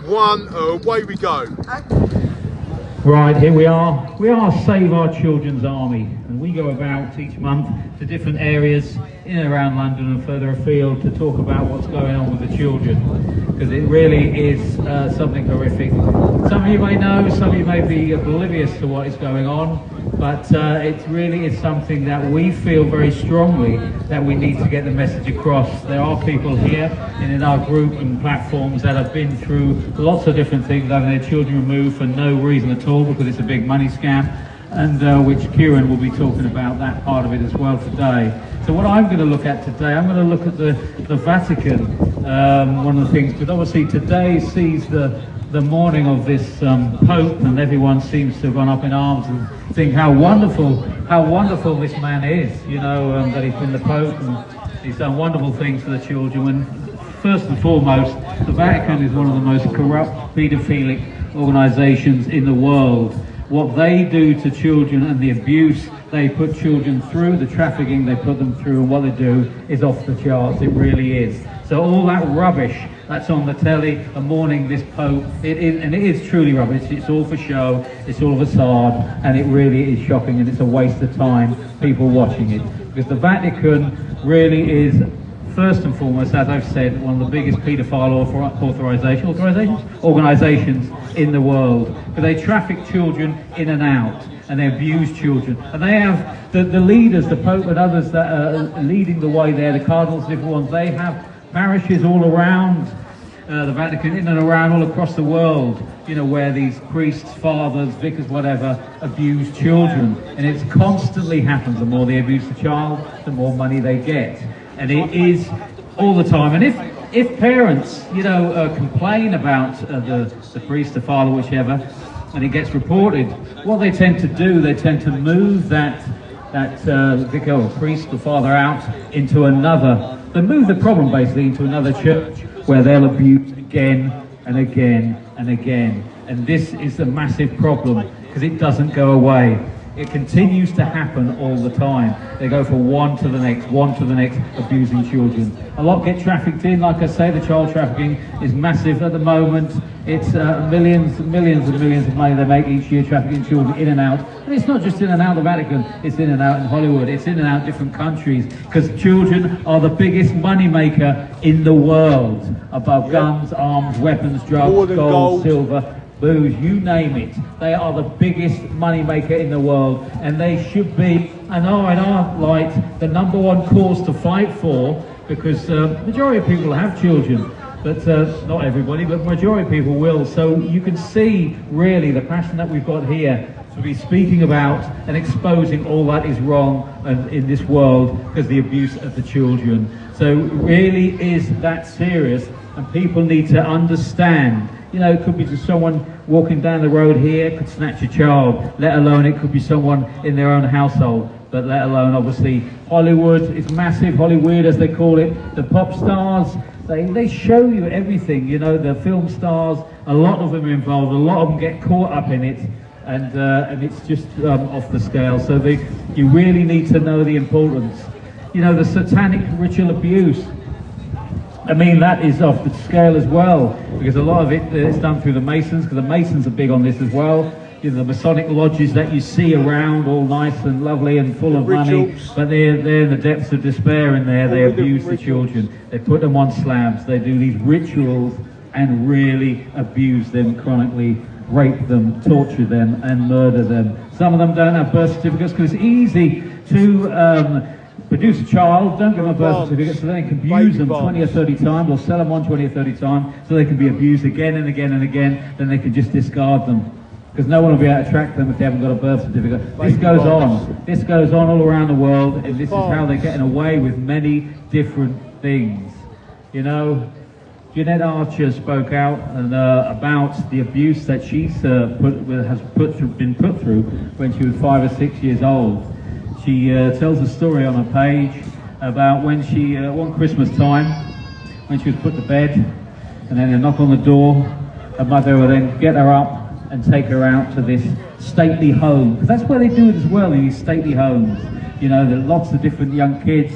1, away we go. Right, here we are. We are Save Our Children's Army, and we go about each month to different areas in and around London and further afield to talk about what's going on with the children, because it really is something horrific. Some of you may know, some of you may be oblivious to what is going on, but it really is something that we feel very strongly that we need to get the message across. There are people here in our group and platforms that have been through lots of different things, having their children removed for no reason at all, because it's a big money scam, and which Kieran will be talking about that part of it as well today. So what I'm going to look at today, I'm going to look at the Vatican, one of the things, because obviously today sees the morning of this Pope, and everyone seems to have gone up in arms and think how wonderful this man is, you know, that he's been the Pope and he's done wonderful things for the children. When first and foremost, the Vatican is one of the most corrupt, paedophilic organisations in the world. What they do to children and the abuse they put children through, the trafficking they put them through, and what they do is off the charts. It really is. So all that rubbish that's on the telly and mourning this Pope, it is truly rubbish. It's all for show, it's all facade, and it really is shocking, and it's a waste of time, people watching it. Because the Vatican really is, first and foremost, as I've said, one of the biggest paedophile organisations in the world. But they traffic children in and out, and they abuse children. And they have the leaders, the Pope and others that are leading the way there, the cardinals, different ones, they have parishes all around the Vatican, in and around all across the world, you know, where these priests, fathers, vicars, whatever, abuse children. And it constantly happens. The more they abuse the child, the more money they get. And it is all the time. And if parents, you know, complain about the priest, the father, whichever, and it gets reported, what they tend to do, they tend to move that vicar or priest or father out into another. They move the problem basically into another church where they'll abuse again and again and again. And this is a massive problem because it doesn't go away. It continues to happen all the time. They go from one to the next, abusing children. A lot get trafficked in. Like I say, the child trafficking is massive at the moment. It's millions and millions of money they make each year trafficking children in and out. And it's not just in and out of the Vatican, it's in and out in Hollywood, it's in and out different countries, because children are the biggest money maker in the world, above guns, arms, weapons, drugs, gold, silver, booze, you name it. They are the biggest money maker in the world, and they should be, and are in our light, the #1 cause to fight for, because majority of people have children, but not everybody, but majority of people will. So you can see really the passion that we've got here to be speaking about and exposing all that is wrong in this world because the abuse of the children. So it really is that serious, and people need to understand. You know, it could be just someone walking down the road here could snatch a child, let alone it could be someone in their own household, but let alone obviously Hollywood is massive, Hollywood as they call it, the pop stars, they show you everything, you know, the film stars, a lot of them are involved, a lot of them get caught up in it, and it's just off the scale. So you really need to know the importance. You know, the satanic ritual abuse, I mean, that is off the scale as well, because a lot of it is done through the Masons, because the Masons are big on this as well. You know, the Masonic lodges that you see around, all nice and lovely and full of money, but they're in the depths of despair in there. They abuse the children. They put them on slabs. They do these rituals and really abuse them chronically, rape them, torture them, and murder them. Some of them don't have birth certificates because it's easy to produce a child, don't give them a birth certificate, so they can abuse them 20 or 30 times, or sell them on 20 or 30 times, so they can be abused again and again and again, then they can just discard them. Because no one will be able to track them if they haven't got a birth certificate. This goes on all around the world, and this is how they're getting away with many different things. You know, Jeanette Archer spoke out about the abuse that she's been put through when she was 5 or 6 years old. She tells a story on her page about when she, one Christmas time, when she was put to bed, and then a knock on the door, her mother would then get her up and take her out to this stately home. Because that's where they do it as well, in these stately homes. You know, there are lots of different young kids,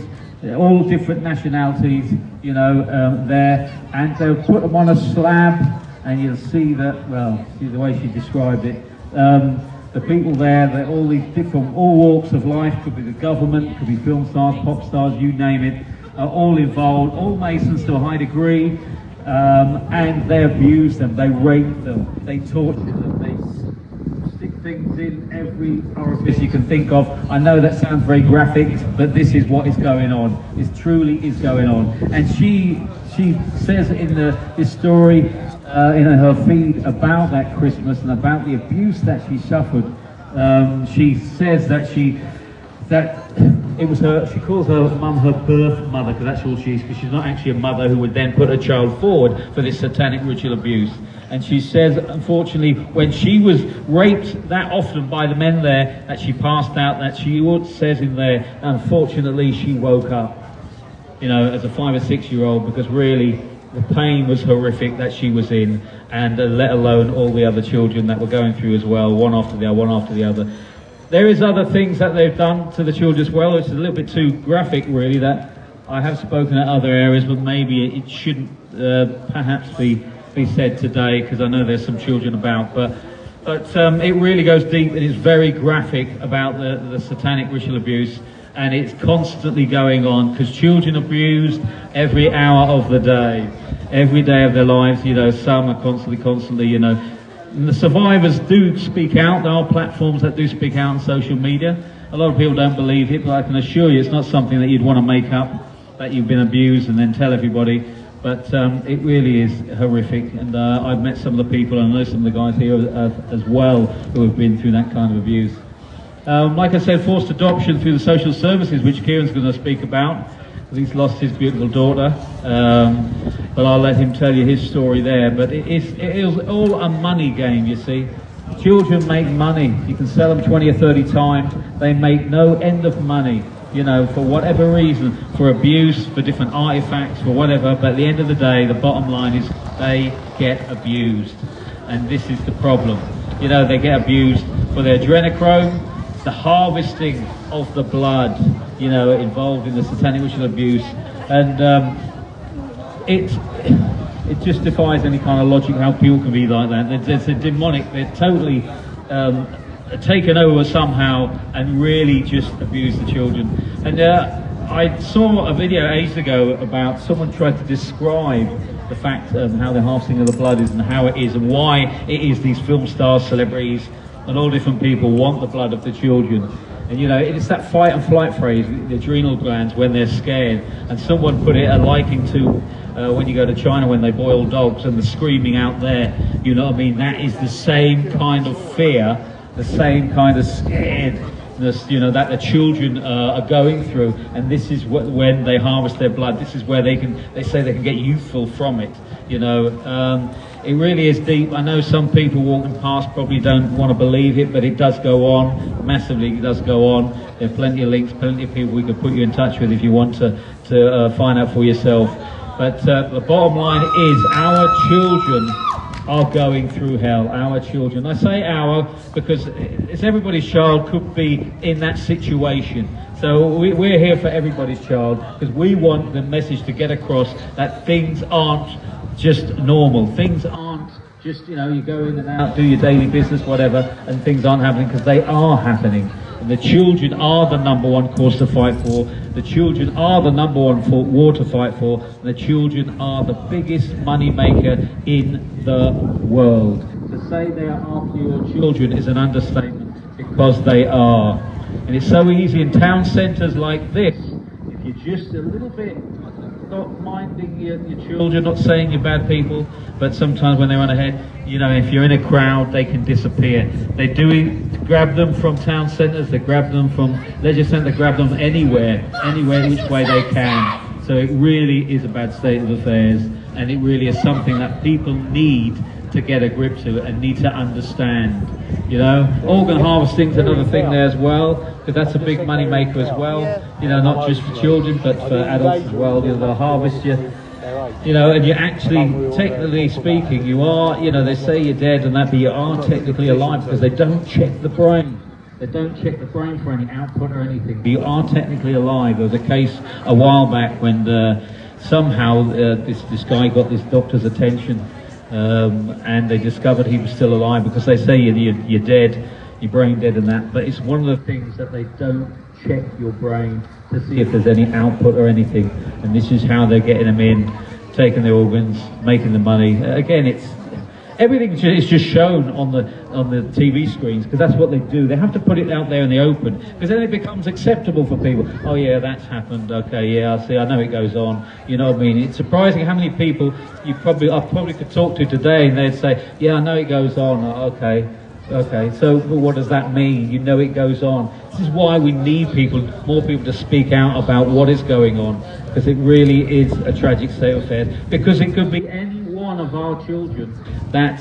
all different nationalities, you know, there, and they'll put them on a slab, and you'll see that, well, see the way she described it, the people there, they're all these different, all walks of life, could be the government, could be film stars, pop stars, you name it, are all involved, all Masons to a high degree, and they abuse them, they rape them, they torture them, they stick things in every orifice you can think of. I know that sounds very graphic, but this is what is going on. This truly is going on. And she says in this story, in her feed about that Christmas and about the abuse that she suffered. She says that it was her, she calls her mum her birth mother, because that's all she is, because she's not actually a mother who would then put her child forward for this satanic ritual abuse. And she says, unfortunately, when she was raped that often by the men there, that she passed out, that she says in there, unfortunately she woke up, you know, as a 5 or 6 year old, because really the pain was horrific that she was in, and let alone all the other children that were going through as well, one after the other. There is other things that they've done to the children as well. It's a little bit too graphic, really, that I have spoken at other areas, but maybe it shouldn't perhaps be said today, because I know there's some children about. But it really goes deep, and it's very graphic about the satanic ritual abuse, and it's constantly going on, because children abused every hour of the day, every day of their lives. You know, some are constantly, you know. And the survivors do speak out. There are platforms that do speak out on social media. A lot of people don't believe it, but I can assure you it's not something that you'd want to make up, that you've been abused and then tell everybody. But it really is horrific, and I've met some of the people, and I know some of the guys here as well who have been through that kind of abuse. Like I said, forced adoption through the social services, which Kieran's going to speak about. He's lost his beautiful daughter, but I'll let him tell you his story there. But it is all a money game, you see. Children make money. You can sell them 20 or 30 times. They make no end of money, you know, for whatever reason, for abuse, for different artifacts, for whatever. But at the end of the day, the bottom line is they get abused. And this is the problem. You know, they get abused for their adrenochrome, the harvesting of the blood, you know, involved in the satanic ritual abuse, and it just defies any kind of logic how people can be like that. It's a demonic. They're totally taken over somehow and really just abuse the children. And I saw a video ages ago about someone tried to describe the fact of how the harvesting of the blood is and how it is and why it is these film stars, celebrities, and all different people want the blood of the children. And you know, it's that fight and flight phrase, the adrenal glands when they're scared. And someone put it a liking to when you go to China when they boil dogs and the screaming out there, you know what I mean? That is the same kind of fear, the same kind of scaredness, you know, that the children are going through. And this is when they harvest their blood, this is where they say they can get youthful from it, you know. It really is deep. I know some people walking past probably don't want to believe it, but it does go on, massively it does go on. There are plenty of links, plenty of people we could put you in touch with if you want to find out for yourself. But the bottom line is our children are going through hell, our children. I say our because it's everybody's child could be in that situation. So we're here for everybody's child, because we want the message to get across that things aren't just normal. Things aren't just, you know, you go in and out, do your daily business, whatever, and things aren't happening, because they are happening. And the children are the number one cause to fight for. The children are the number one war to fight for. And the children are the biggest money maker in the world. To say they are after your children is an understatement, because they are. And it's so easy in town centres like this, if you're just a little bit not minding your children, not saying you're bad people, but sometimes when they run ahead, you know, if you're in a crowd, they can disappear. They do grab them from town centres, they grab them from leisure centres, they grab them anywhere which way they can. So it really is a bad state of affairs, and it really is something that people need to get a grip to and need to understand. You know, organ harvesting's another thing there as well, because that's a big money maker as well. You know, not just for children but for adults as well. You know, they'll harvest you. You know, and you're actually, technically speaking, you are, you know, they say you're dead and that, but you are technically alive, because they don't check the brain. They don't check the brain for any output or anything. But you are technically alive. There was a case a while back when somehow this guy got this doctor's attention, and they discovered he was still alive, because they say you're dead, you're brain dead and that, but it's one of the things that they don't check your brain to see if there's any output or anything, and this is how they're getting them in, taking the organs, making the money. Again, it's everything is just shown on the TV screens, because that's what they do. They have to put it out there in the open, because then it becomes acceptable for people. Oh yeah, that's happened. Okay, yeah, I see. I know it goes on. You know what I mean? It's surprising how many people I probably could talk to today, and they'd say, "Yeah, I know it goes on." Okay. So what does that mean? You know it goes on. This is why we need more people to speak out about what is going on, because it really is a tragic state of affairs. Because it could be any one of our children that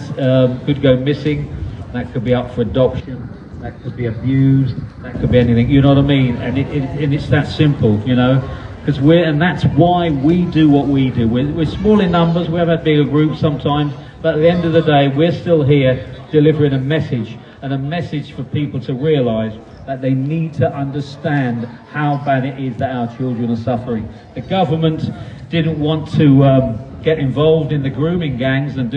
could go missing, that could be up for adoption, that could be abused, that could be anything. You know what I mean? And it's that simple, you know. And that's why we do what we do. We're small in numbers. We have a bigger group sometimes, but at the end of the day, we're still here delivering a message, and a message for people to realise that they need to understand how bad it is that our children are suffering. The government didn't want to get involved in the grooming gangs and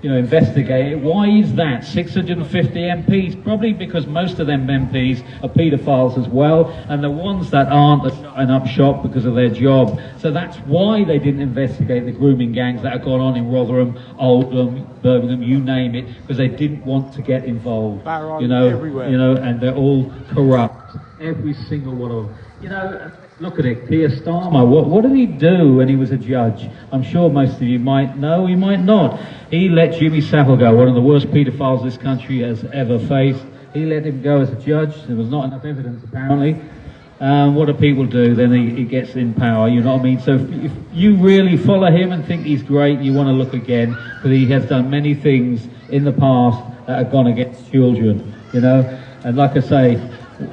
investigate it. Why is that? 650 MPs, probably because most of them MPs are paedophiles as well, and the ones that aren't are shutting up shop because of their job. So that's why they didn't investigate the grooming gangs that have gone on in Rotherham, Oldham, Birmingham, you name it, because they didn't want to get involved. Everywhere. And they're all corrupt, every single one of them. Look at it, Keir Starmer, what did he do when he was a judge? I'm sure most of you might know, you might not. He let Jimmy Savile go, one of the worst paedophiles this country has ever faced. He let him go as a judge. There was not enough evidence, apparently. What do people do? Then he gets in power, you know what I mean? So if you really follow him and think he's great, you want to look again, because he has done many things in the past that have gone against children, you know? And like I say,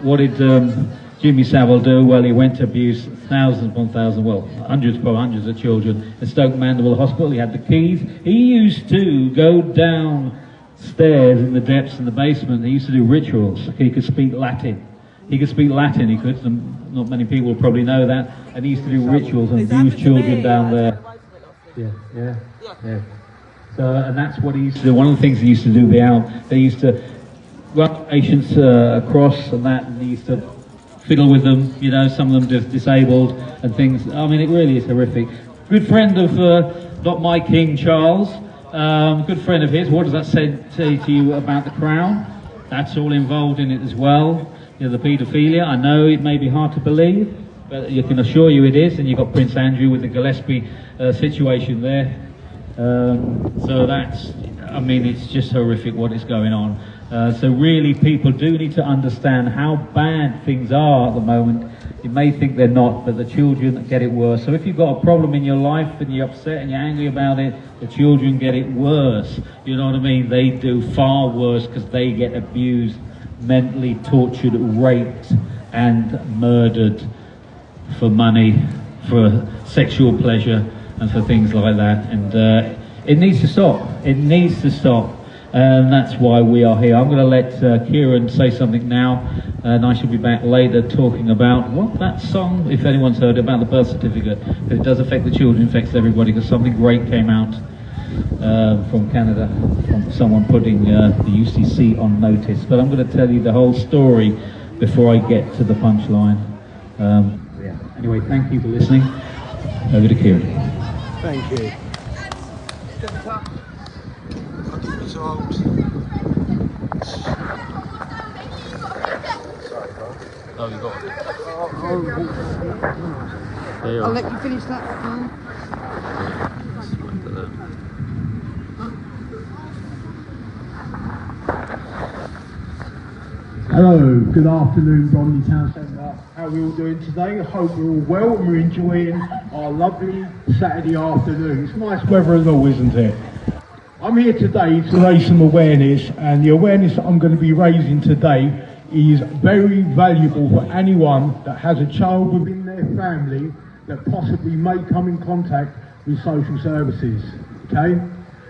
what did Jimmy Savile do? Well, he went to abuse thousands upon thousands, hundreds of children in Stoke Mandeville Hospital. He had the keys. He used to go downstairs in the depths in the basement. He used to do rituals. He could speak Latin. Not many people probably know that. And he used to do rituals and abuse children down there. Yeah. So, and that's what he used to do. One of the things he used to do, they used to run patients across and that, and he used to fiddle with them, some of them just disabled and things. I mean, it really is horrific. Good friend of not my King Charles, good friend of his. What does that say to you about the Crown? That's all involved in it as well. The paedophilia. I know it may be hard to believe, but I can assure you it is. And you've got Prince Andrew with the Gillespie situation there. So it's just horrific what is going on. So really, people do need to understand how bad things are at the moment. You may think they're not, but the children get it worse. So if you've got a problem in your life and you're upset and you're angry about it, the children get it worse. You know what I mean? They do far worse, because they get abused, mentally tortured, raped and murdered for money, for sexual pleasure and for things like that. And it needs to stop. It needs to stop. And that's why we are here. I'm going to let Kieran say something now, and I shall be back later talking about that song, if anyone's heard, about the birth certificate. It does affect the children, affects everybody, because something great came out from Canada, from someone putting the UCC on notice. But I'm going to tell you the whole story before I get to the punchline. Anyway, thank you for listening. Over to Kieran. Thank you. Oh, you got it. I'll let you finish that. Hello, good afternoon, Bromley Town Centre. How are we all doing today? I hope we're all well and we're enjoying our lovely Saturday afternoon. It's nice weather as always, isn't it? I'm here today to raise some awareness, and the awareness that I'm going to be raising today is very valuable for anyone that has a child within their family that possibly may come in contact with social services, okay?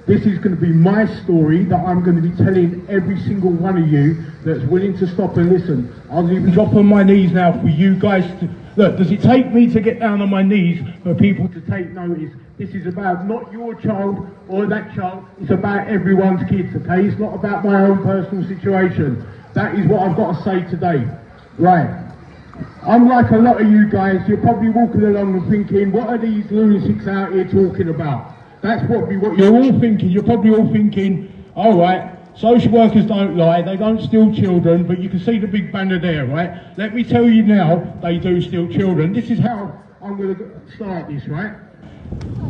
This is going to be my story that I'm going to be telling every single one of you that's willing to stop and listen. I'll even drop on my knees now for you guys Look, does it take me to get down on my knees for people to take notice? This is about not your child or that child, it's about everyone's kids, okay? It's not about my own personal situation. That is what I've got to say today. Right. I'm like a lot of you guys, you're probably walking along and thinking, what are these lunatics out here talking about? That's probably what you're all thinking. You're probably all thinking, all right, social workers don't lie, they don't steal children, but you can see the big banner there, right? Let me tell you now, they do steal children. This is how I'm going to start this, right?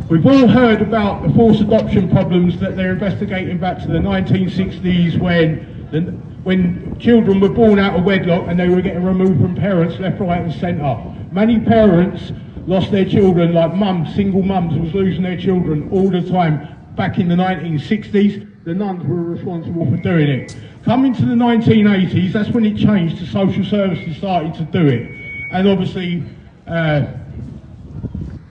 We've all heard about the forced adoption problems that they're investigating back to the 1960s when children were born out of wedlock and they were getting removed from parents left, right and centre. Many parents lost their children, like mums, single mums was losing their children all the time. Back in the 1960s, the nuns were responsible for doing it. Coming to the 1980s, that's when it changed, the social services started to do it. And obviously,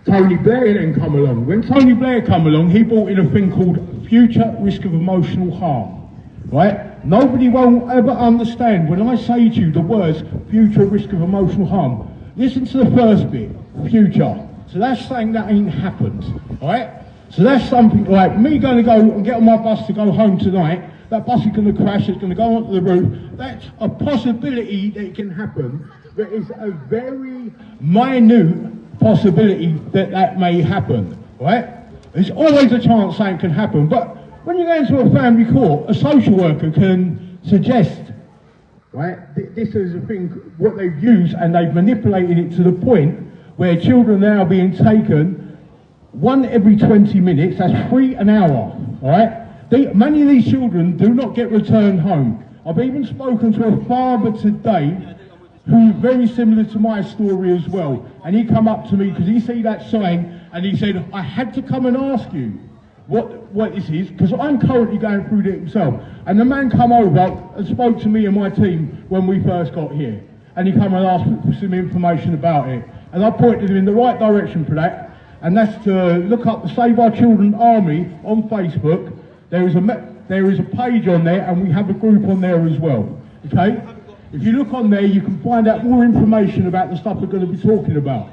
Tony Blair then come along. When Tony Blair come along, he brought in a thing called future risk of emotional harm, right? Nobody will ever understand when I say to you the words future risk of emotional harm. Listen to the first bit, future. So that's saying that ain't happened, right? So that's something like me going to go and get on my bus to go home tonight. That bus is going to crash, it's going to go onto the roof. That's a possibility that it can happen, but it's a very minute possibility that that may happen, right? There's always a chance something can happen, but when you go into a family court, a social worker can suggest, right, this is a thing, what they've used, and they've manipulated it to the point where children are now being taken one every 20 minutes, that's 3 an hour, all right? Many of these children do not get returned home. I've even spoken to a father today who's very similar to my story as well, and he come up to me because he see that sign and he said, I had to come and ask you what this is, because I'm currently going through it himself. And the man come over and spoke to me and my team when we first got here, and he come and asked for some information about it, and I pointed him in the right direction for that, and that's to look up the Save Our Children Army on Facebook. There is a page on there, and we have a group on there as well, okay? If you look on there, you can find out more information about the stuff we're going to be talking about.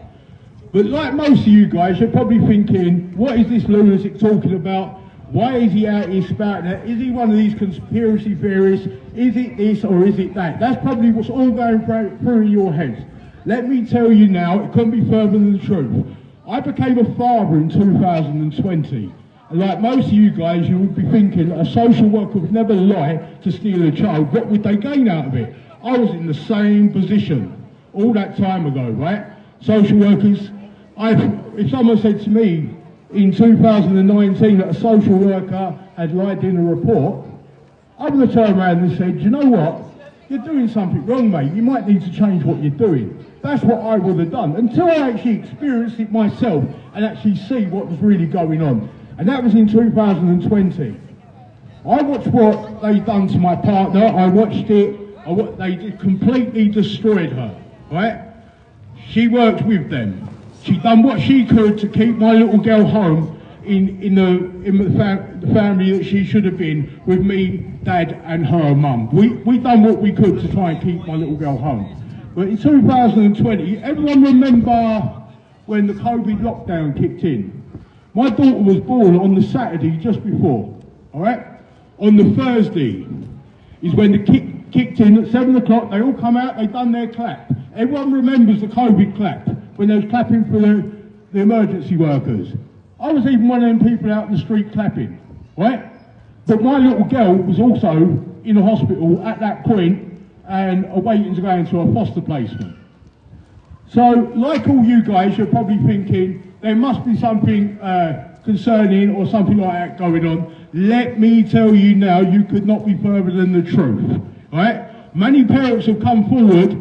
But like most of you guys, you're probably thinking, what is this lunatic talking about? Why is he out here spouting that? Is he one of these conspiracy theorists? Is it this or is it that? That's probably what's all going through in your heads. Let me tell you now, it couldn't be further than the truth. I became a father in 2020. And like most of you guys, you would be thinking a social worker would never lie to steal a child. What would they gain out of it? I was in the same position all that time ago, right? Social workers, if someone said to me in 2019 that a social worker had lied in a report, I would have turned around and said, you know what? You're doing something wrong, mate. You might need to change what you're doing. That's what I would have done, until I actually experienced it myself and actually see what was really going on. And that was in 2020. I watched what they'd done to my partner. I watched it. They completely destroyed her, right? She worked with them. She done what she could to keep my little girl home in the family that she should have been with me, dad and her mum. We done what we could to try and keep my little girl home. But in 2020, everyone remember when the COVID lockdown kicked in? My daughter was born on the Saturday just before, all right? On the Thursday is when the kicked in at 7 o'clock, they all come out, they done their clap. Everyone remembers the COVID clap, when they was clapping for the emergency workers. I was even one of them people out in the street clapping, right? But my little girl was also in a hospital at that point and awaiting to go into a foster placement. So, like all you guys, you're probably thinking, there must be something concerning or something like that going on. Let me tell you now, you could not be further than the truth, right? Many parents have come forward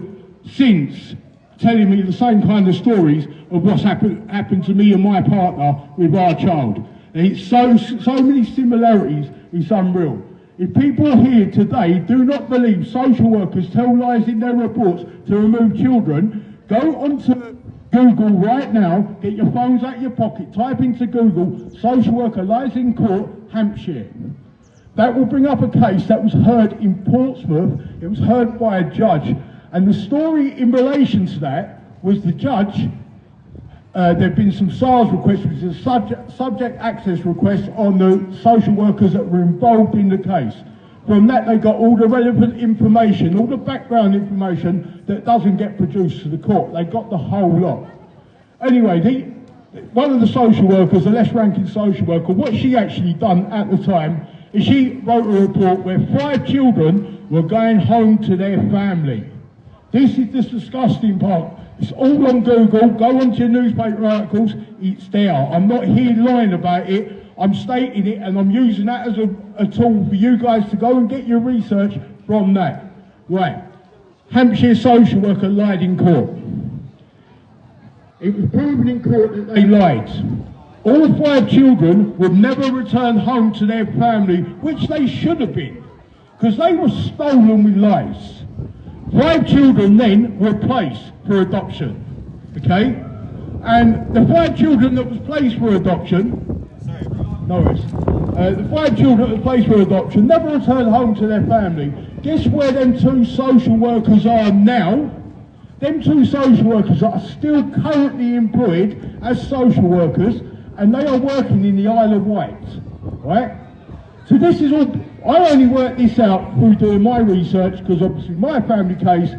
since telling me the same kind of stories of what's happened to me and my partner with our child. And it's so many similarities, it's unreal. If people here today do not believe social workers tell lies in their reports to remove children, go onto Google right now, get your phones out of your pocket, type into Google, social worker lies in court, Hampshire. That will bring up a case that was heard in Portsmouth. It was heard by a judge. And the story in relation to that was the judge. There have been some SARS requests, which is subject access requests on the social workers that were involved in the case. From that they got all the relevant information, all the background information that doesn't get produced to the court. They got the whole lot. Anyway, one of the social workers, the less ranking social worker, what she actually done at the time is she wrote a report where 5 children were going home to their family. This is the disgusting part. It's all on Google. Go onto your newspaper articles. It's there. I'm not here lying about it. I'm stating it, and I'm using that as a tool for you guys to go and get your research from that. Right. Hampshire social worker lied in court. It was proven in court that they lied. All 5 children would never return home to their family, which they should have been, because they were stolen with lies. 5 children then were placed for adoption, okay? And the 5 children that was placed for adoption, the 5 children that were placed for adoption never returned home to their family. Guess where them 2 social workers are now? Them 2 social workers are still currently employed as social workers, and they are working in the Isle of Wight, right? So this is all, I only worked this out through doing my research, because obviously my family case,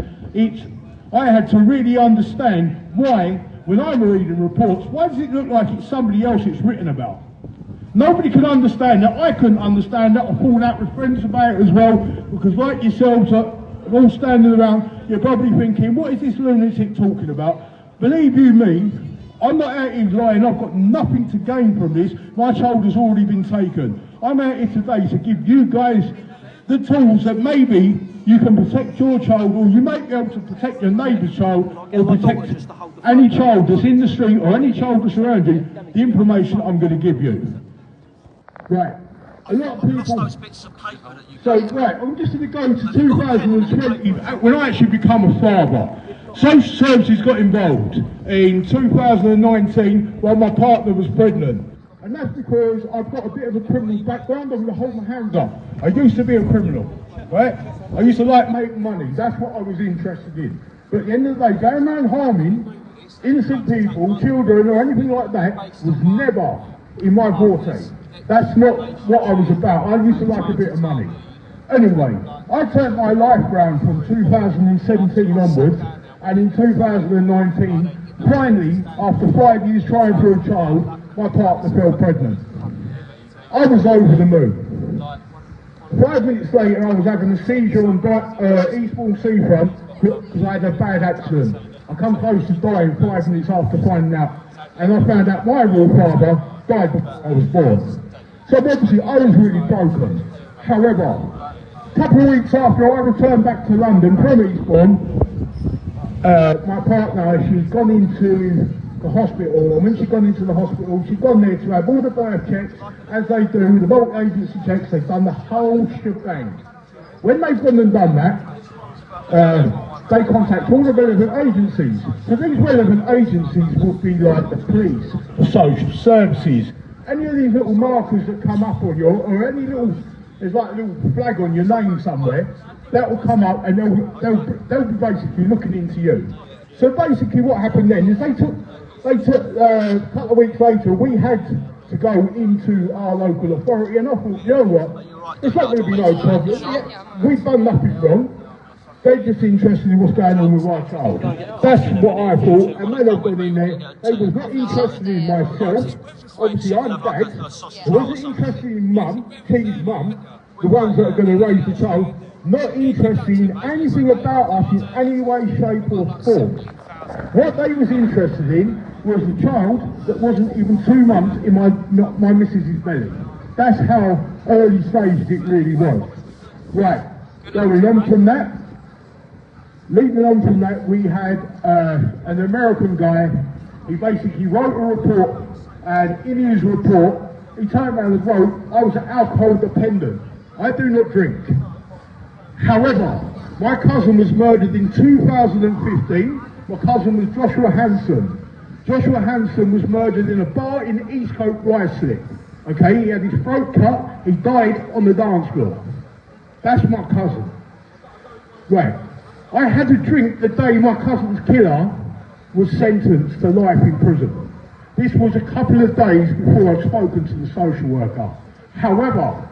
I had to really understand why, when I'm reading reports, why does it look like it's somebody else it's written about? Nobody could understand that. I couldn't understand that. I fallen out with friends about it as well, because like yourselves are all standing around, you're probably thinking, what is this lunatic talking about? Believe you me, I'm not out here lying. I've got nothing to gain from this. My child has already been taken. I'm out here today to give you guys the tools that maybe you can protect your child, or you might be able to protect your neighbour's child, or protect any child that's in the street or any child that's around you, the information I'm going to give you. Right. A lot of people... So, right, I'm just going to go to 2020, when I actually become a father. Social services got involved in 2019 while my partner was pregnant. And that's because I've got a bit of a criminal background. I'm going to hold my hands up. I used to be a criminal, right? I used to like making money. That's what I was interested in. But at the end of the day, going around harming innocent people, children or anything like that was never in my forte. That's not what I was about. I used to like a bit of money. Anyway, I turned my life round from 2017 onwards, and in 2019, finally, after 5 years trying for a child, my partner fell pregnant. I was over the moon. 5 minutes later, I was having a seizure on Eastbourne Seafront because I had a bad accident. I come close to dying 5 minutes after finding out, and I found out my real father died before I was born. So obviously I was really broken. However, a couple of weeks after I returned back to London from Eastbourne, my partner, she'd gone into the hospital, and when she'd gone into the hospital, she'd gone there to have all the birth checks, as they do, the multi-agency checks, they've done the whole shebang. When they've gone and done that, they contact all the relevant agencies. So these relevant agencies would be like the police, the social services, any of these little markers that come up on you, or any little, there's like a little flag on your name somewhere, that will come up and they'll be basically looking into you. So basically what happened then is they took a couple of weeks later, we had to go into our local authority, and I thought, you know what, it's not going to be no problem. Yeah, we've done nothing wrong. They're just interested in what's going on with our child. That's what I thought, and when I've gone in there, they was not interested in myself. Obviously I'm dad. They wasn't interested in mum, Keith's mum, the ones that are going to raise the child. Not interested in anything about us in any way, shape or form. What they was interested in was a child that wasn't even 2 months in my missus's belly. That's how early stage it really was. Right, going on from that, leading on from that, we had an American guy. He basically wrote a report, and in his report, he turned around and wrote, I was an alcohol dependent. I do not drink. However, my cousin was murdered in 2015. My cousin was Joshua Hanson. Joshua Hanson was murdered in a bar in Eastcote, Ruislip. Okay, he had his throat cut, he died on the dance floor. That's my cousin. Right, I had a drink the day my cousin's killer was sentenced to life in prison. This was a couple of days before I'd spoken to the social worker. However,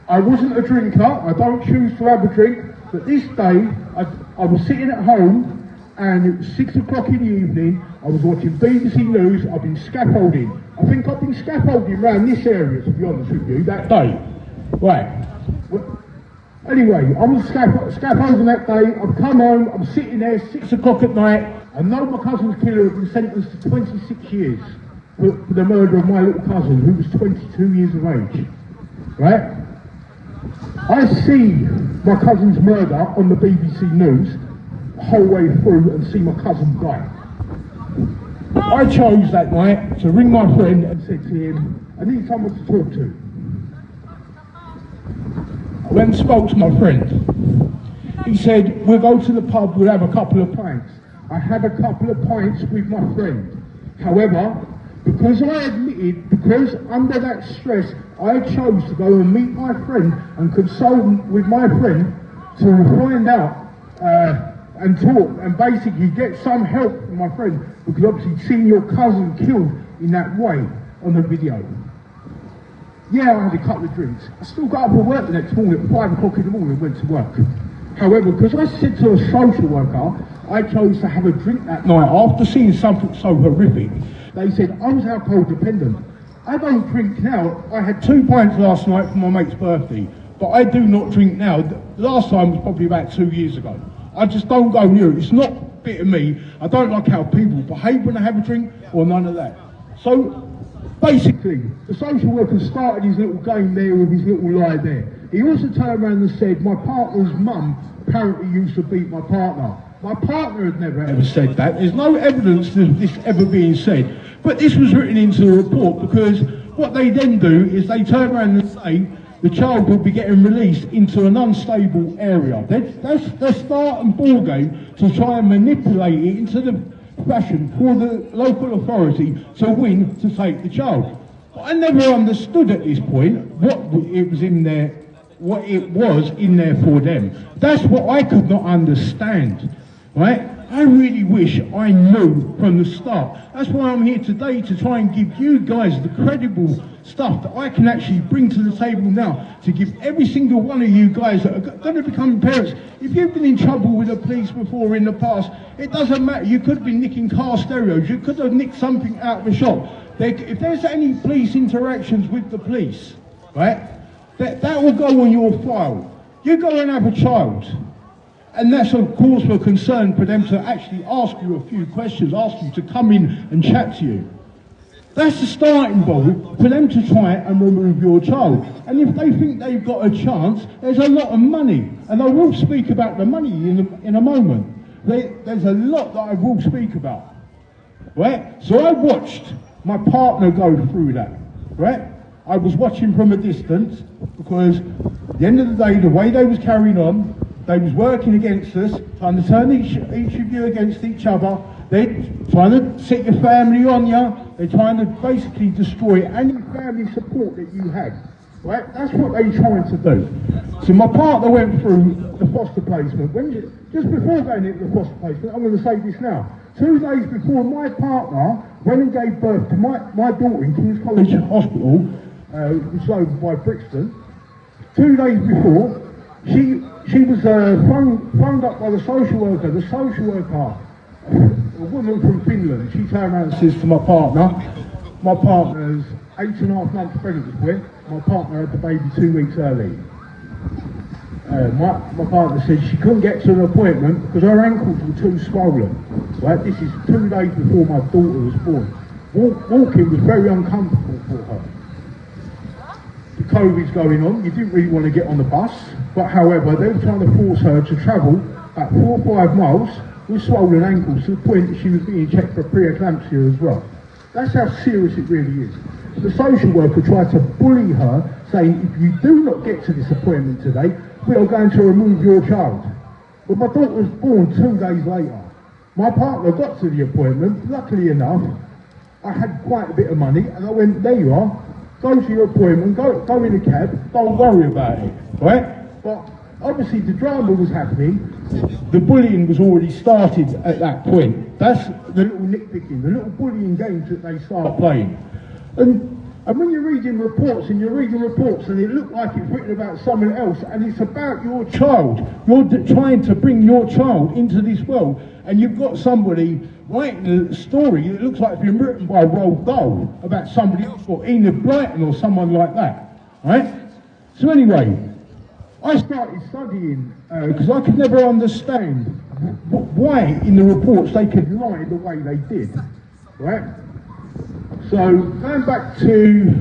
I wasn't a drinker, I don't choose to have a drink, but this day I was sitting at home and it was 6 o'clock in the evening, I was watching BBC News, I've been scaffolding. I think I've been scaffolding around this area, to be honest with you, that day. Right. Anyway, I was scaffolding that day, I've come home, I'm sitting there, 6 o'clock at night, I know my cousin's killer had been sentenced to 26 years for the murder of my little cousin, who was 22 years of age. Right? I see my cousin's murder on the BBC News the whole way through and see my cousin die. I chose that night to ring my friend and said to him, I need someone to talk to. I went and spoke to my friend. He said, we'll go to the pub, we'll have a couple of pints. I had a couple of pints with my friend. However, because under that stress, I chose to go and meet my friend and consult with my friend to find out and talk and basically get some help from my friend, because obviously seeing your cousin killed in that way on the video. Yeah, I had a couple of drinks. I still got up for work the next morning at 5 o'clock in the morning and went to work. However, because I said to a social worker, I chose to have a drink that night after seeing something so horrific. They said I was alcohol dependent. I don't drink now. I had 2 pints last night for my mate's birthday, but I do not drink now. The last time was probably about 2 years ago. I just don't go near it. It's not a bit of me. I don't like how people behave when they have a drink or none of that. So basically, the social worker started his little game there with his little lie there. He also turned around and said, my partner's mum apparently used to beat my partner. My partner had never ever said that. There's no evidence of this ever being said. But this was written into the report, because what they then do is they turn around and say the child will be getting released into an unstable area. That's their start and ball game to try and manipulate it into the fashion for the local authority to win to take the child. But I never understood at this point what it was in there for them. That's what I could not understand, right? I really wish I knew from the start. That's why I'm here today, to try and give you guys the credible stuff that I can actually bring to the table now, to give every single one of you guys that are going to become parents. If you've been in trouble with the police before in the past, it doesn't matter. You could have been nicking car stereos, you could have nicked something out of a shop. If there's any police interactions with the police, right, that will go on your file. You go and have a child, and that's of course for concern for them to actually ask you a few questions, ask you to come in and chat to you. That's the starting block for them to try and remove your child. And if they think they've got a chance, there's a lot of money. And I will speak about the money in a moment. There's a lot that I will speak about. Right? So I watched my partner go through that. Right? I was watching from a distance, because at the end of the day, the way they was carrying on, they was working against us, trying to turn each of you against each other. They're trying to set your family on you. They're trying to basically destroy any family support that you had. Right? That's what they're trying to do. So my partner went through the foster placement. Just before going into the foster placement, I'm going to say this now. 2 days before, my partner went and gave birth to my daughter in King's College Hospital, which is over by Brixton. 2 days before, she was phoned up by the social worker. The social worker, a woman from Finland, she turned around and says to my partner's 8.5 months pregnant with. My partner had the baby 2 weeks early. My partner said she couldn't get to an appointment because her ankles were too swollen. Right? This is 2 days before my daughter was born. Walking was very uncomfortable for her. The COVID's going on, you didn't really want to get on the bus, but however, they were trying to force her to travel about 4 or 5 miles with swollen ankles, to the point that she was being checked for preeclampsia as well. That's how serious it really is. The social worker tried to bully her, saying, if you do not get to this appointment today, we are going to remove your child. But my daughter was born 2 days later. My partner got to the appointment. Luckily enough, I had quite a bit of money, and I went, there you are, go to your appointment, go in a cab, don't worry about it, right? But Obviously the drama was happening, the bullying was already started at that point. That's the little nitpicking, the little bullying games that they start playing. And when you're reading reports and it looks like it's written about someone else and it's about your child, you're trying to bring your child into this world, and you've got somebody writing a story that looks like it's been written by Roald Dahl about somebody else, or Enid Blyton or someone like that, right? So anyway, I started studying because I could never understand why in the reports they could lie the way they did, right? So going back to,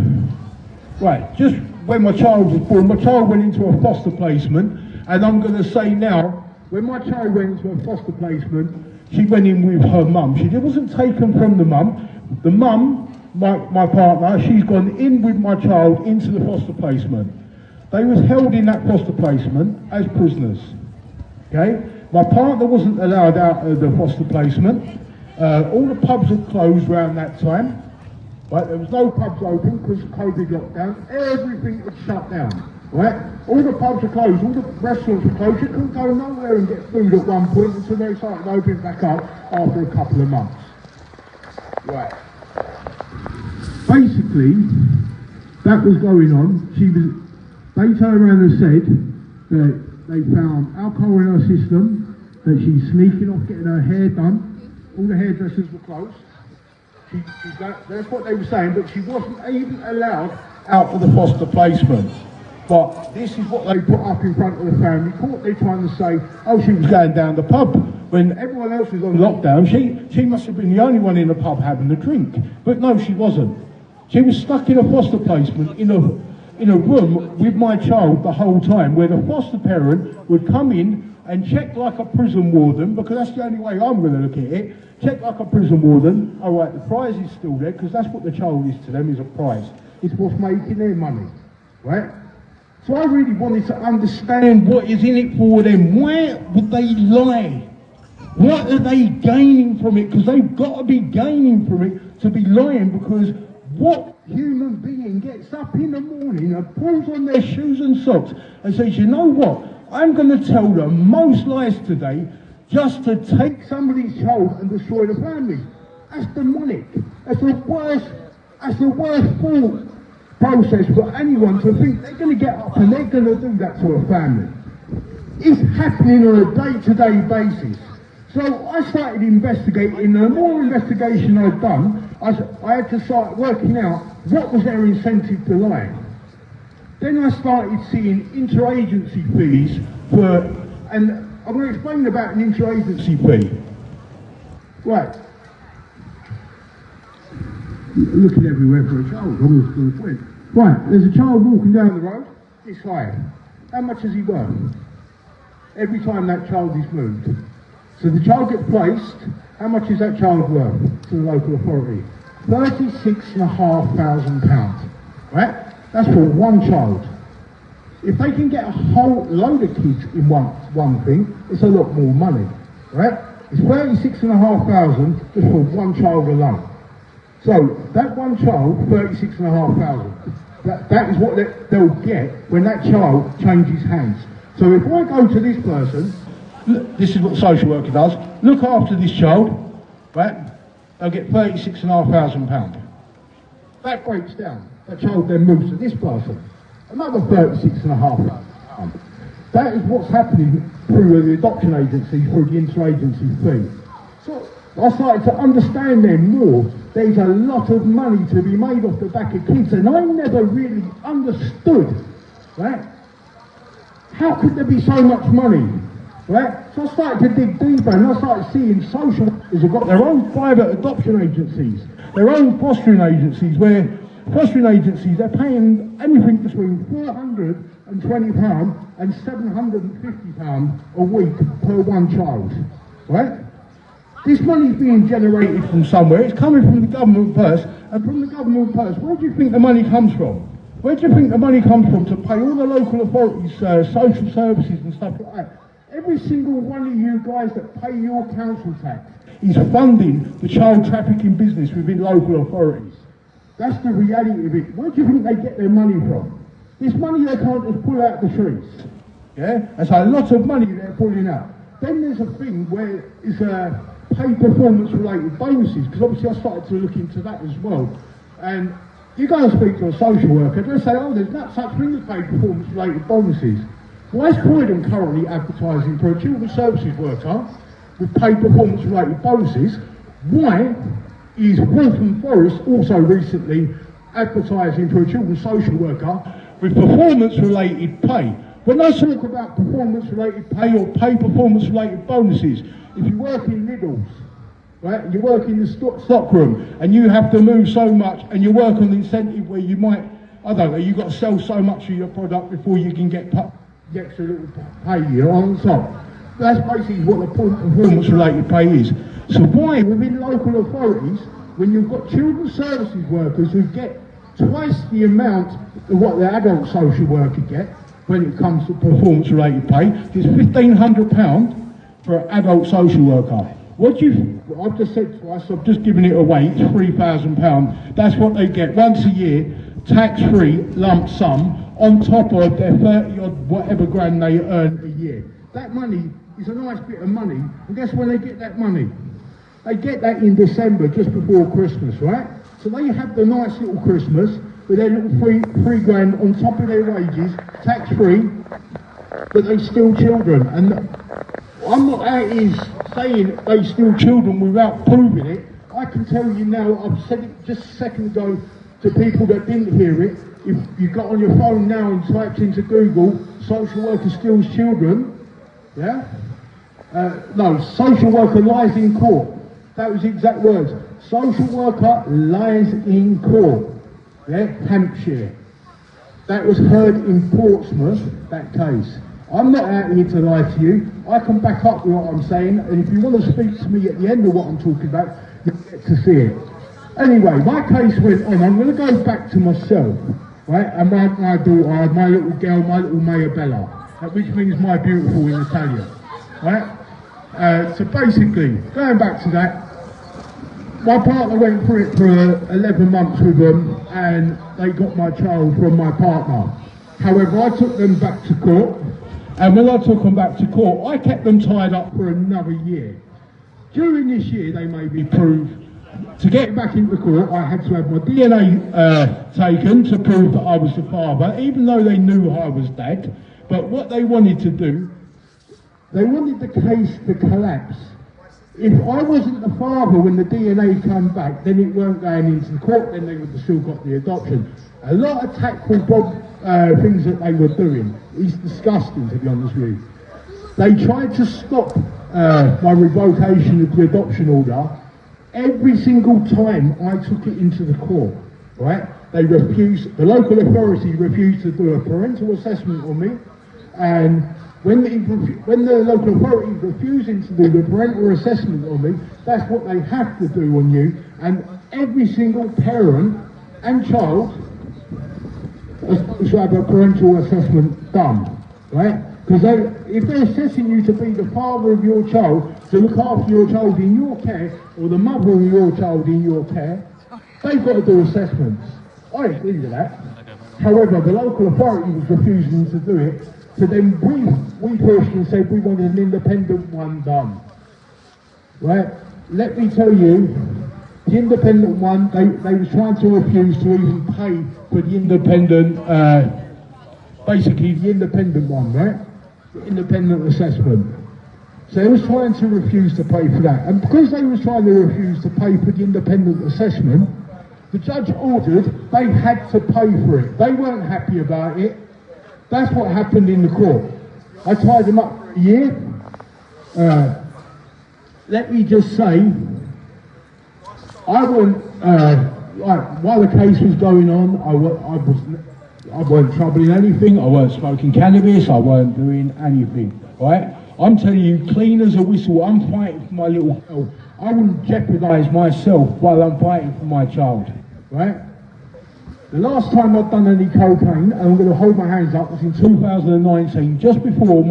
right, just when my child was born, my child went into a foster placement, and I'm going to say now, when my child went into a foster placement, she went in with her mum. She wasn't taken from the mum. The mum, my partner, she's gone in with my child into the foster placement. They was held in that foster placement as prisoners, okay? My partner wasn't allowed out of the foster placement. All the pubs had closed around that time. Right, there was no pubs open because of COVID lockdown. Everything had shut down. Right, all the pubs were closed, all the restaurants were closed. You couldn't go nowhere and get food at one point until they started opening back up after a couple of months. Right. Basically, that was going on. They turned around and said that they found alcohol in her system, that she's sneaking off getting her hair done. All the hairdressers were closed. That's what they were saying, but she wasn't even allowed out of the foster placement. But this is what they put up in front of the family court. They're trying to say, oh, she was going down the pub. When everyone else was on lockdown, she must have been the only one in the pub having a drink. But no, she wasn't. She was stuck in a foster placement in a room with my child the whole time, where the foster parent would come in and check like a prison warden, because that's the only way I'm going to look at it. Check like a prison warden. All right, the prize is still there, because that's what the child is to them, is a prize. It's what's making their money, right? So I really wanted to understand what is in it for them. Why would they lie? What are they gaining from it? Because they've got to be gaining from it to be lying, because what human being gets up in the morning and pulls on their shoes and socks and says, you know what, I'm going to tell the most lies today just to take somebody's child and destroy the family? That's demonic. That's the worst thought process for anyone to think they're going to get up and they're going to do that to a family. It's happening on a day-to-day basis. So I started investigating, and the more investigation I'd done, I had to start working out what was their incentive to lie. Then I started seeing interagency fees for, and I'm going to explain about an interagency fee. Right. Looking everywhere for a child, almost to the point. Right, there's a child walking down the road, this high. How much is he worth? Every time that child is moved. So the child gets placed, how much is that child worth to the local authority? £36,500, right? That's for one child. If they can get a whole load of kids in one thing, it's a lot more money, right? It's £36,500 just for one child alone. So that one child, £36,500. That is what they'll get when that child changes hands. So if I go to this person, look, this is what the social worker does, look after this child, right? They'll get £36,500. That breaks down. That child then moves to this person, another £36,500. That is what's happening through the adoption agency, through the interagency fee. So I started to understand them more. There's a lot of money to be made off the back of kids, and I never really understood, right? How could there be so much money, right? So I started to dig deeper, and I started seeing social workers have got their own private adoption agencies, their own fostering agencies, where fostering agencies, they're paying anything between £420 and £750 a week per one child, right? This money is being generated from somewhere. It's coming from the government purse, and from the government purse, where do you think the money comes from? Where do you think the money comes from to pay all the local authorities, social services and stuff like that? Every single one of you guys that pay your council tax is funding the child trafficking business within local authorities. That's the reality of it. Where do you think they get their money from? This money they can't just pull out the trees. Yeah, and so a lot of money they're pulling out. Then there's a thing where it's pay performance related bonuses, because obviously I started to look into that as well. And you go and speak to a social worker, they'll say, oh, there's not such thing as pay performance related bonuses. Why is Croydon currently advertising for a children's services worker with pay performance related bonuses? Why is Waltham Forest also recently advertising for a children's social worker with performance related pay? When I talk about performance related pay or pay performance related bonuses, if you work in Lidl's, right, and you work in the stockroom and you have to move so much and you work on the incentive where you might, I don't know, you've got to sell so much of your product before you can get the extra little pay, you know, on top. That's basically what the performance related pay is. So why within local authorities, when you've got children's services workers who get twice the amount of what the adult social worker get when it comes to performance related pay, it's £1,500 for an adult social worker. What I've just said twice, I've just given it away, it's £3,000. That's what they get once a year, tax-free lump sum, on top of their 30 odd whatever grand they earn a year. That money is a nice bit of money, and guess when they get that money? They get that in December, just before Christmas, right? So they have the nice little Christmas with their little three grand on top of their wages, tax-free, but they steal children. And I'm not out here saying they steal children without proving it. I can tell you now, I've said it just a second ago to people that didn't hear it. If you got on your phone now and typed into Google, social worker steals children, yeah? No, social worker lies in court. That was the exact words. Social worker lies in court. Yeah, Hampshire. That was heard in Portsmouth, that case. I'm not out here to lie to you. I can back up with what I'm saying, and if you want to speak to me at the end of what I'm talking about, you'll get to see it. Anyway, my case went on. I'm going to go back to myself, right? And my daughter, my little girl, my little Mayabella, which means my beautiful in Italian, right? So basically, going back to that, my partner went through it for 11 months with them, and they got my child from my partner. However, I took them back to court, and when I took them back to court, I kept them tied up for another year. During this year, they made me prove, to get back into court, I had to have my DNA taken to prove that I was the father, even though they knew I was dad. But what they wanted to do, they wanted the case to collapse. If I wasn't the father when the DNA came back, then it weren't going into the court, then they would have still got the adoption. A lot of tactful things that they were doing is disgusting, to be honest with you. They tried to stop my revocation of the adoption order every single time I took it into the court, right? They refused, the local authority refused to do a parental assessment on me, and when the local authority is refusing to do the parental assessment on me, that's what they have to do on you, and every single parent and child should have a parental assessment done, right? Because if they're assessing you to be the father of your child, to look after your child in your care, or the mother of your child in your care, they've got to do assessments. I agree with that. However, the local authority was refusing to do it, so then we pushed and said we wanted an independent one done. Right? Let me tell you, the independent one, they was trying to refuse to even pay for the independent, basically the independent one, right? The independent assessment. So they was trying to refuse to pay for that. And because they was trying to refuse to pay for the independent assessment, the judge ordered they had to pay for it. They weren't happy about it. That's what happened in the court. I tied them up for a year. Let me just say, I wasn't, like, while the case was going on, I weren't troubling anything, I weren't smoking cannabis, I weren't doing anything, right? I'm telling you, clean as a whistle, I'm fighting for my little girl. I wouldn't jeopardise myself while I'm fighting for my child, right? The last time I'd done any cocaine, and I'm going to hold my hands up, was in 2019, just before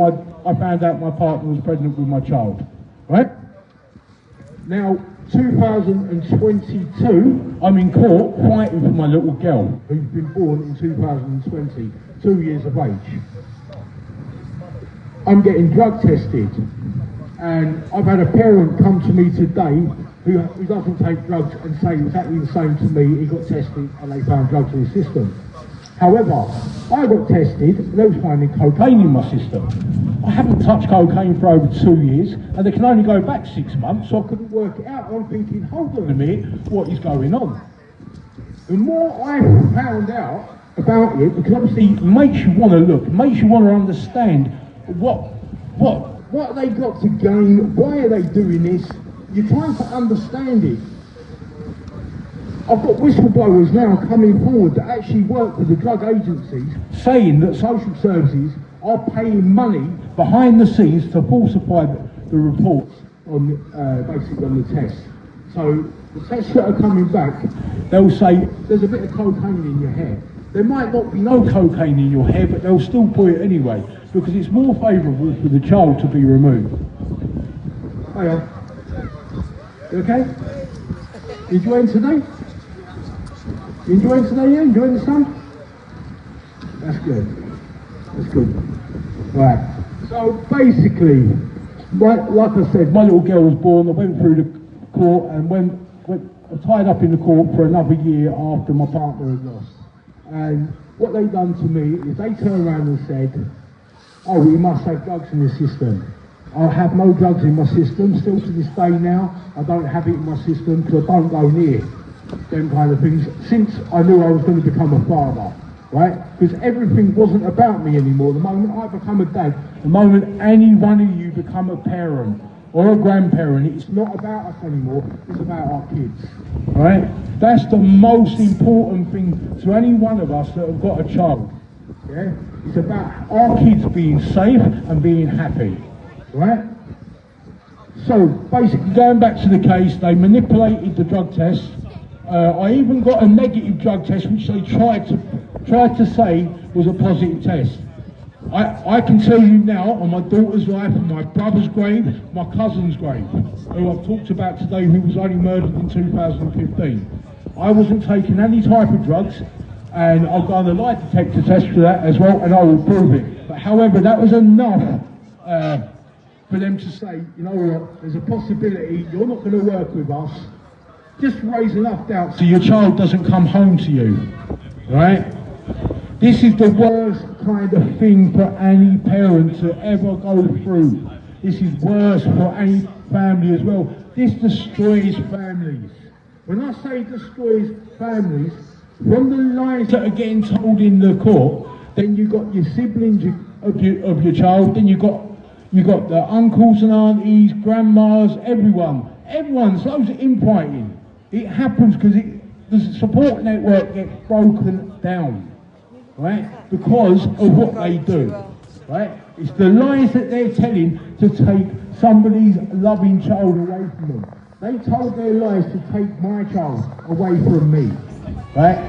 I found out my partner was pregnant with my child, right? Now, 2022, I'm in court fighting for my little girl, who's been born in 2020, 2 years of age. I'm getting drug tested. And I've had a parent come to me today who doesn't take drugs and say exactly the same to me. He got tested and they found drugs in his system. However, I got tested and they was finding cocaine in my system. I haven't touched cocaine for over 2 years and they can only go back 6 months, so I couldn't work it out. I'm thinking, hold on a minute, what is going on? The more I found out about it, because obviously it makes you want to look, it makes you want to understand what they got to gain, why are they doing this? You're trying to understand it. I've got whistleblowers now coming forward that actually work with the drug agencies saying that social services are paying money behind the scenes to falsify the reports on basically on the tests. So the tests that are coming back, they'll say there's a bit of cocaine in your hair. There might not be no cocaine in your hair, but they'll still put it anyway because it's more favourable for the child to be removed. Hiya. You okay? You enjoying today? You enjoying today, yeah? Enjoying the sun? That's good. That's good. Right. So basically, like I said, my little girl was born. I went through the court and went tied up in the court for another year after my partner had lost. And what they done to me is they turned around and said, oh, you must have drugs in your system. I have no drugs in my system. Still to this day now, I don't have it in my system because I don't go near them kind of things since I knew I was going to become a father, right? Because everything wasn't about me anymore. The moment I become a dad, the moment any one of you become a parent or a grandparent, it's not about us anymore, it's about our kids, right? That's the most important thing to any one of us that have got a child, yeah? It's about our kids being safe and being happy, right? So basically, going back to the case, they manipulated the drug test. I even got a negative drug test, which they tried to say was a positive test. I can tell you now, on my daughter's life, on my brother's grave, my cousin's grave, who I've talked about today, who was only murdered in 2015. I wasn't taking any type of drugs, and I've got a lie detector test for that as well, and I will prove it. But however, that was enough for them to say, you know what, there's a possibility you're not going to work with us. Just raise enough doubt so your child doesn't come home to you, right? This is the worst kind of thing for any parent to ever go through. This is worse for any family as well. This destroys families. When I say destroys families, from the lies that are getting told in the court, then you've got your siblings of your child, then you've got the uncles and aunties, grandmas, everyone's loads of infighting. It happens because the support network gets broken down, right? Because of what they do, right? It's the lies that they're telling to take somebody's loving child away from them. They told their lies to take my child away from me, right?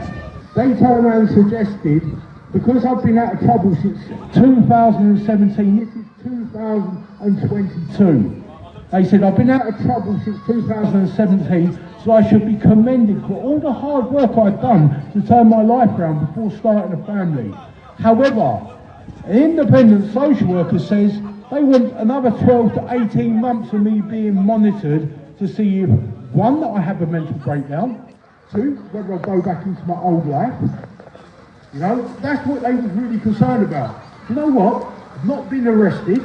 They turned around and suggested, because I've been out of trouble since 2017, this is 2022. They said, I've been out of trouble since 2017, so I should be commended for all the hard work I've done to turn my life around before starting a family. However, an independent social worker says they want another 12 to 18 months of me being monitored to see if, one, that I have a mental breakdown, two, whether I go back into my old life. You know, that's what they was really concerned about. You know what? I've not been arrested.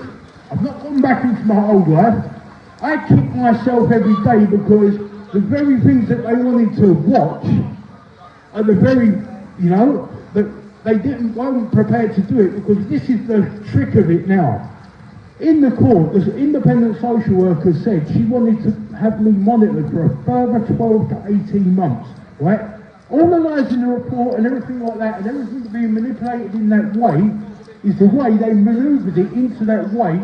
I've not gone back into my old life. I kick myself every day because the very things that they wanted to watch are the very, you know, that they weren't prepared to do it, because this is the trick of it now. In the court, the independent social worker said she wanted to have me monitored for a further 12 to 18 months, right? All the lies in the report and everything like that, and everything being manipulated in that way, is the way they manoeuvred it into that way.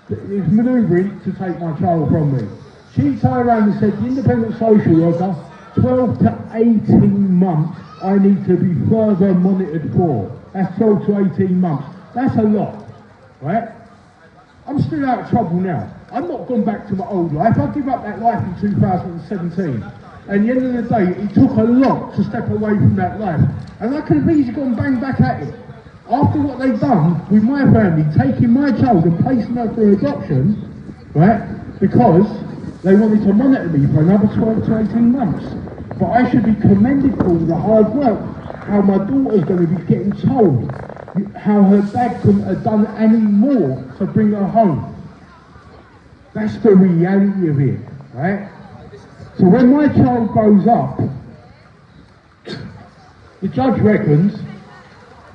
It's manoeuvring to take my child from me. She turned around and said, the independent social worker, 12 to 18 months I need to be further monitored for. That's 12 to 18 months. That's a lot, right? I'm still out of trouble now. I've not gone back to my old life. I gave up that life in 2017. And at the end of the day, it took a lot to step away from that life. And I could have easily gone bang back at it. After what they've done with my family, taking my child and placing her for adoption, right, because they wanted to monitor me for another 12 to 18 months. But I should be commended for the hard work, how my daughter's going to be getting told, how her dad couldn't have done any more to bring her home. That's the reality of it, right? So when my child grows up, the judge reckons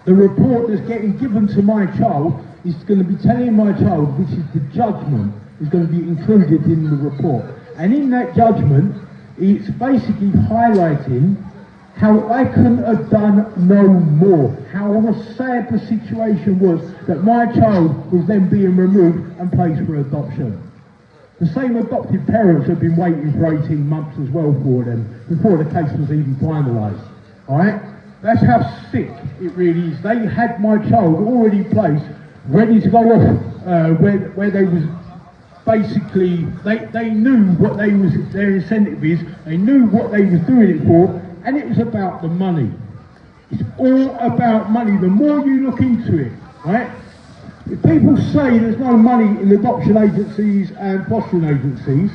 the report that's getting given to my child is going to be telling my child, which is the judgment, is going to be included in the report. And in that judgment, it's basically highlighting how I couldn't have done no more, how sad the situation was that my child was then being removed and placed for adoption. The same adopted parents have been waiting for 18 months as well for them, before the case was even finalised. Alright? That's how sick it really is. They had my child already placed, ready to go off, where they was basically, they knew what their incentive is, they knew what they was doing it for, and it was about the money. It's all about money. The more you look into it, right? If people say there's no money in adoption agencies and fostering agencies,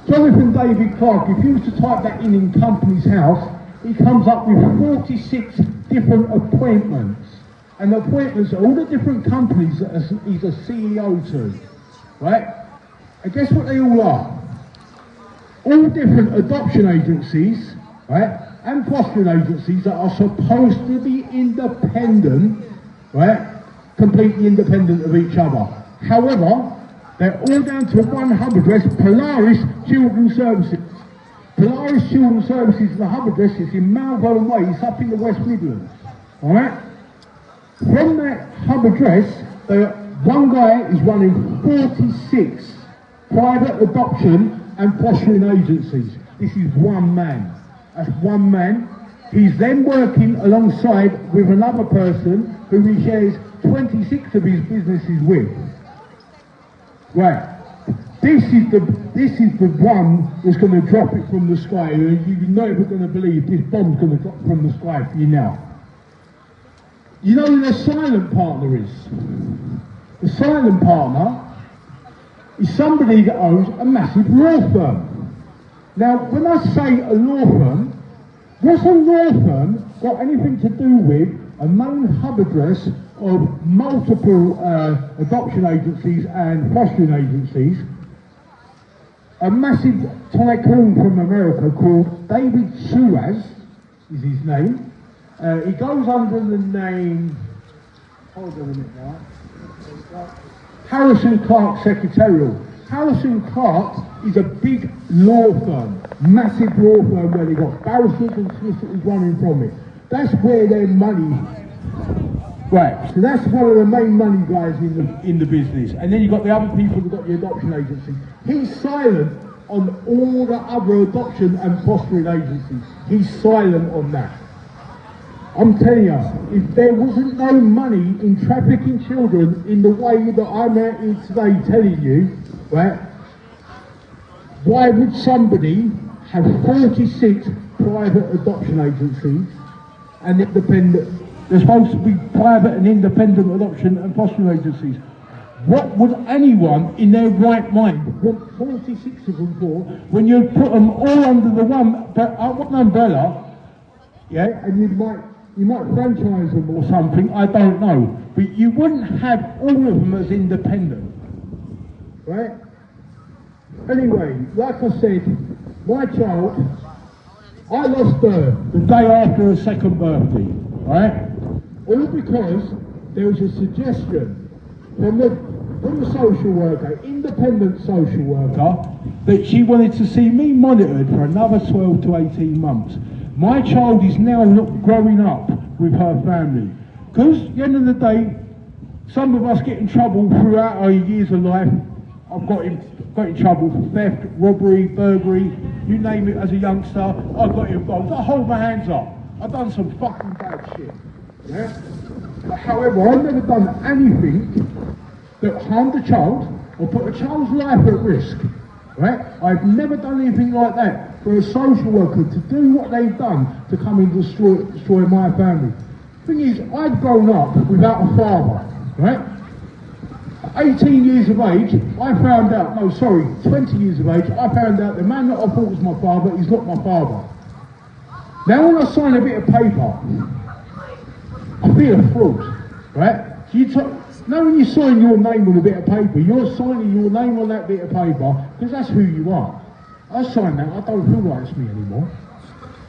Jonathan David Clark, if you was to type that in Company's House, he comes up with 46 different appointments. And the appointments are all the different companies that he's a CEO to, right? And guess what they all are? All different adoption agencies, right? And fostering agencies that are supposed to be independent, right? Completely independent of each other. However, they're all down to one hub address, Polaris Children's Services. Polaris Children's Services, the hub address is in Malvern Way, it's up in the West Midlands. Alright? From that hub address, one guy is running 46 private adoption and fostering agencies. This is one man. That's one man. He's then working alongside with another person who he shares 26 of his businesses with. Right. This is the one that's going to drop it from the sky. You're never going to believe this bomb's going to drop from the sky for you now. You know who the silent partner is? The silent partner is somebody that owns a massive law firm. Now, when I say a law firm, what's a law firm got anything to do with a main hub address of multiple adoption agencies and fostering agencies? A massive tycoon from America called David Suez is his name. He goes under the name, hold on a minute now, Harrison Clark Secretarial. Harrison Clark is a big law firm, massive law firm where they got barristers and solicitors running from it. That's where their money, right, so that's one of the main money guys in the business. And then you've got the other people who've got the adoption agency. He's silent on all the other adoption and fostering agencies. He's silent on that. I'm telling you, if there wasn't no money in trafficking children in the way that I'm out here today telling you, right, why would somebody have 46 private adoption agencies and independent, they're supposed to be private and independent adoption and fostering agencies? What would anyone in their right mind want 46 of them for when you put them all under the one umbrella, yeah, and you might franchise them or something, I don't know. But you wouldn't have all of them as independent, right? Anyway, like I said, my child, I lost her the day after her second birthday, right? All because there was a suggestion from the social worker, independent social worker, that she wanted to see me monitored for another 12 to 18 months. My child is now growing up with her family. Because at the end of the day, some of us get in trouble throughout our years of life. I've got in trouble for theft, robbery, burglary, you name it. As a youngster, I got involved. I hold my hands up. I've done some fucking bad shit. Yeah? But however, I've never done anything that harmed a child or put a child's life at risk. Right? I've never done anything like that for a social worker to do what they've done to come and destroy my family. Thing is, I'd grown up without a father, right? At 18 years of age, I found out, 20 years of age, I found out the man that I thought was my father is not my father. Now when I sign a bit of paper, I feel a fraud, right? Now when you sign your name on a bit of paper, you're signing your name on that bit of paper because that's who you are. I sign that, I don't feel like it's me anymore.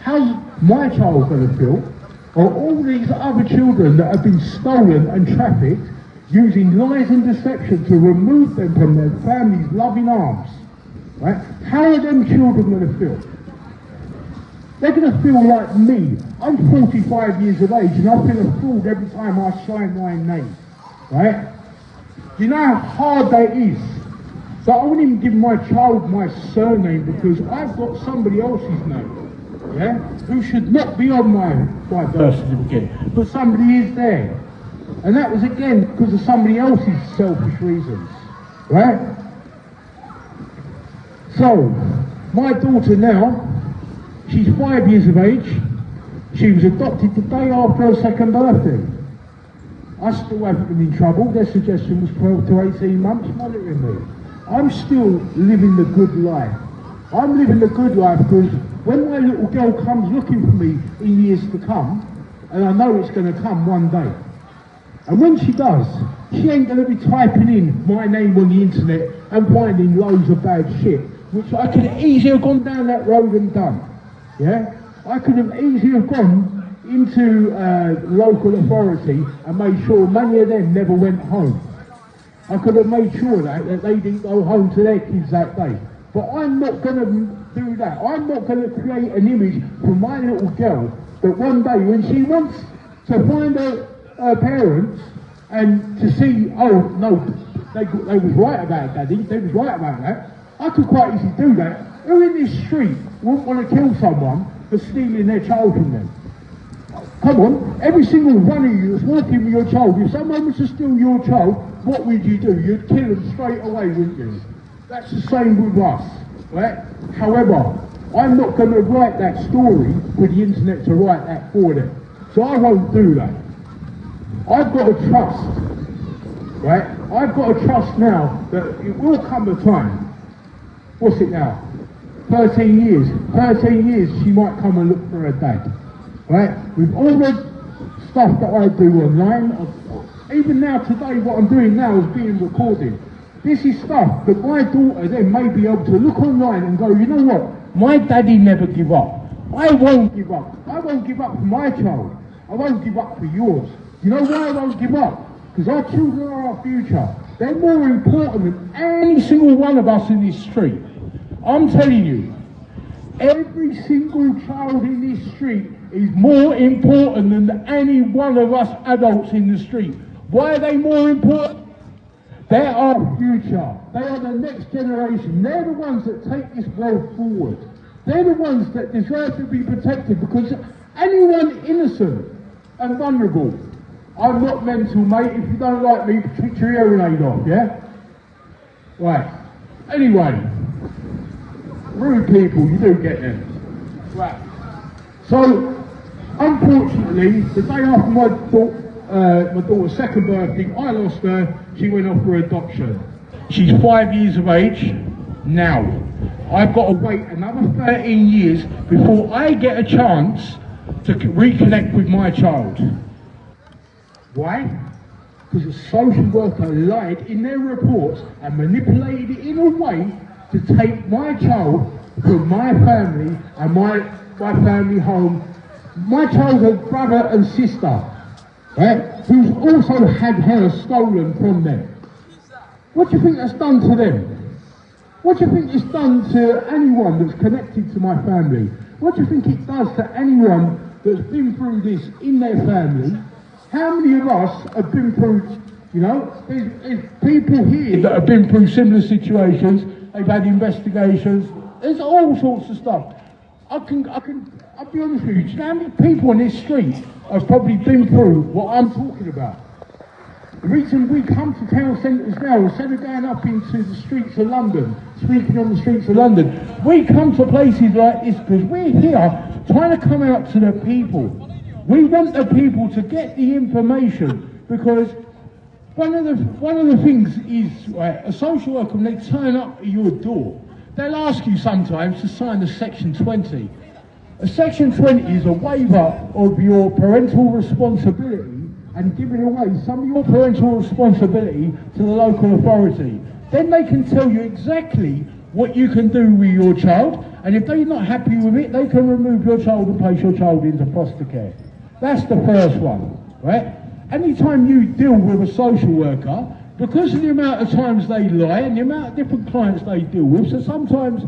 How's my child going to feel? Or all these other children that have been stolen and trafficked using lies and deception to remove them from their family's loving arms, right? How are them children going to feel? They're going to feel like me. I'm 45 years of age and I feel a fraud every time I sign my name, right? Do you know how hard that is? So I wouldn't even give my child my surname because I've got somebody else's name, yeah? Who should not be on my birth certificate, but somebody is there. And that was again because of somebody else's selfish reasons, right? So, my daughter now, she's 5 years of age. She was adopted the day after her second birthday. I still haven't been in trouble. Their suggestion was 12 to 18 months monitoring me. I'm still living the good life. I'm living the good life because when my little girl comes looking for me in years to come, and I know it's going to come one day, and when she does, she ain't going to be typing in my name on the internet and finding loads of bad shit, which I could easily have gone down that road and done. Yeah? I could have easily have gone into local authority and made sure many of them never went home. I could have made sure that they didn't go home to their kids that day. But I'm not going to do that. I'm not going to create an image for my little girl that one day when she wants to find her parents and to see, oh no, they was right about daddy, they was right about that. I could quite easily do that. Who in this street wouldn't want to kill someone for stealing their child from them? Come on, every single one of you that's working with your child, if someone was to steal your child, what would you do? You'd kill them straight away, wouldn't you? That's the same with us, right? However, I'm not going to write that story for the internet to write that for them. So I won't do that. I've got to trust, right? I've got to trust now that it will come a time. What's it now? 13 years. 13 years she might come and look for her dad, right? With all the stuff that I do online, even now today what I'm doing now is being recorded. This is stuff that my daughter then may be able to look online and go, you know what? My daddy never give up. I won't give up. I won't give up for my child. I won't give up for yours. You know why I won't give up? Because our children are our future. They're more important than any single one of us in this street. I'm telling you, every single child in this street is more important than any one of us adults in the street. Why are they more important? They're our future. They are the next generation. They're the ones that take this world forward. They're the ones that deserve to be protected because anyone innocent and vulnerable. I'm not mental, mate. If you don't like me, switch your hearing aid off, yeah? Right. Anyway, rude people, you do get them. Right. So, unfortunately, the day after my daughter's second birthday, I lost her. She went off for adoption. She's 5 years of age now. I've got to wait another 13 years before I get a chance to reconnect with my child. Why? Because the social worker lied in their reports and manipulated it in a way to take my child from my family and my family home. My child has a brother and sister, right, who's also had her stolen from them. What do you think that's done to them? What do you think it's done to anyone that's connected to my family? What do you think it does to anyone that's been through this in their family? How many of us have been through, you know, there's people here that have been through similar situations, they've had investigations, there's all sorts of stuff. I'll be honest with you, do you know how many people on this street have probably been through what I'm talking about? The reason we come to town centres now, instead of going up into the streets of London, speaking on the streets of London, we come to places like this because we're here trying to come out to the people. we want the people to get the information, because one of the things is, right, a social worker, when they turn up at your door, they'll ask you sometimes to sign a Section 20. A Section 20 is a waiver of your parental responsibility and giving away some of your parental responsibility to the local authority. Then they can tell you exactly what you can do with your child, and if they're not happy with it, they can remove your child and place your child into foster care. That's the first one, right? Anytime you deal with a social worker, because of the amount of times they lie and the amount of different clients they deal with, so sometimes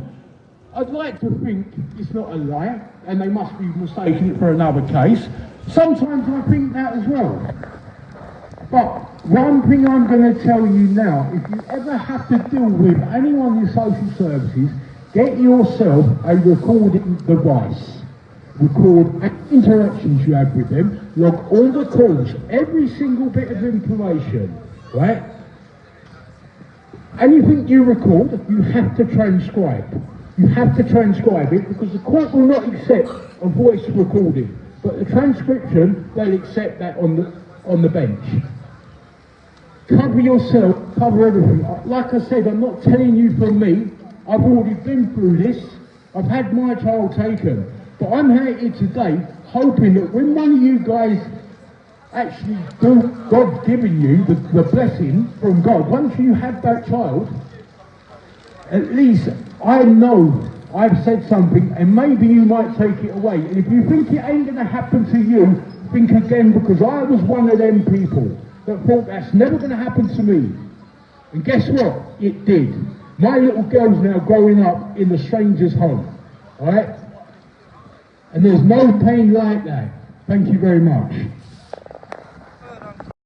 I'd like to think it's not a lie and they must be mistaking it for another case. Sometimes I think that as well. But one thing I'm going to tell you now, if you ever have to deal with anyone in social services, get yourself a recording device. Record any interactions you have with them, log all the calls, every single bit of information, right? Anything you record, you have to transcribe. You have to transcribe it, because the court will not accept a voice recording, but the transcription, they'll accept that on the bench. Cover yourself, cover everything. Like I said, I'm not telling you from me. I've already been through this. I've had my child taken. But I'm here today hoping that when one of you guys actually do, God's given you the blessing from God, once you have that child, at least I know I've said something, and maybe you might take it away. And if you think it ain't going to happen to you, think again, because I was one of them people that thought that's never going to happen to me. And guess what? It did. My little girl's now growing up in the stranger's home. Alright? And there's no pain like that. Thank you very much.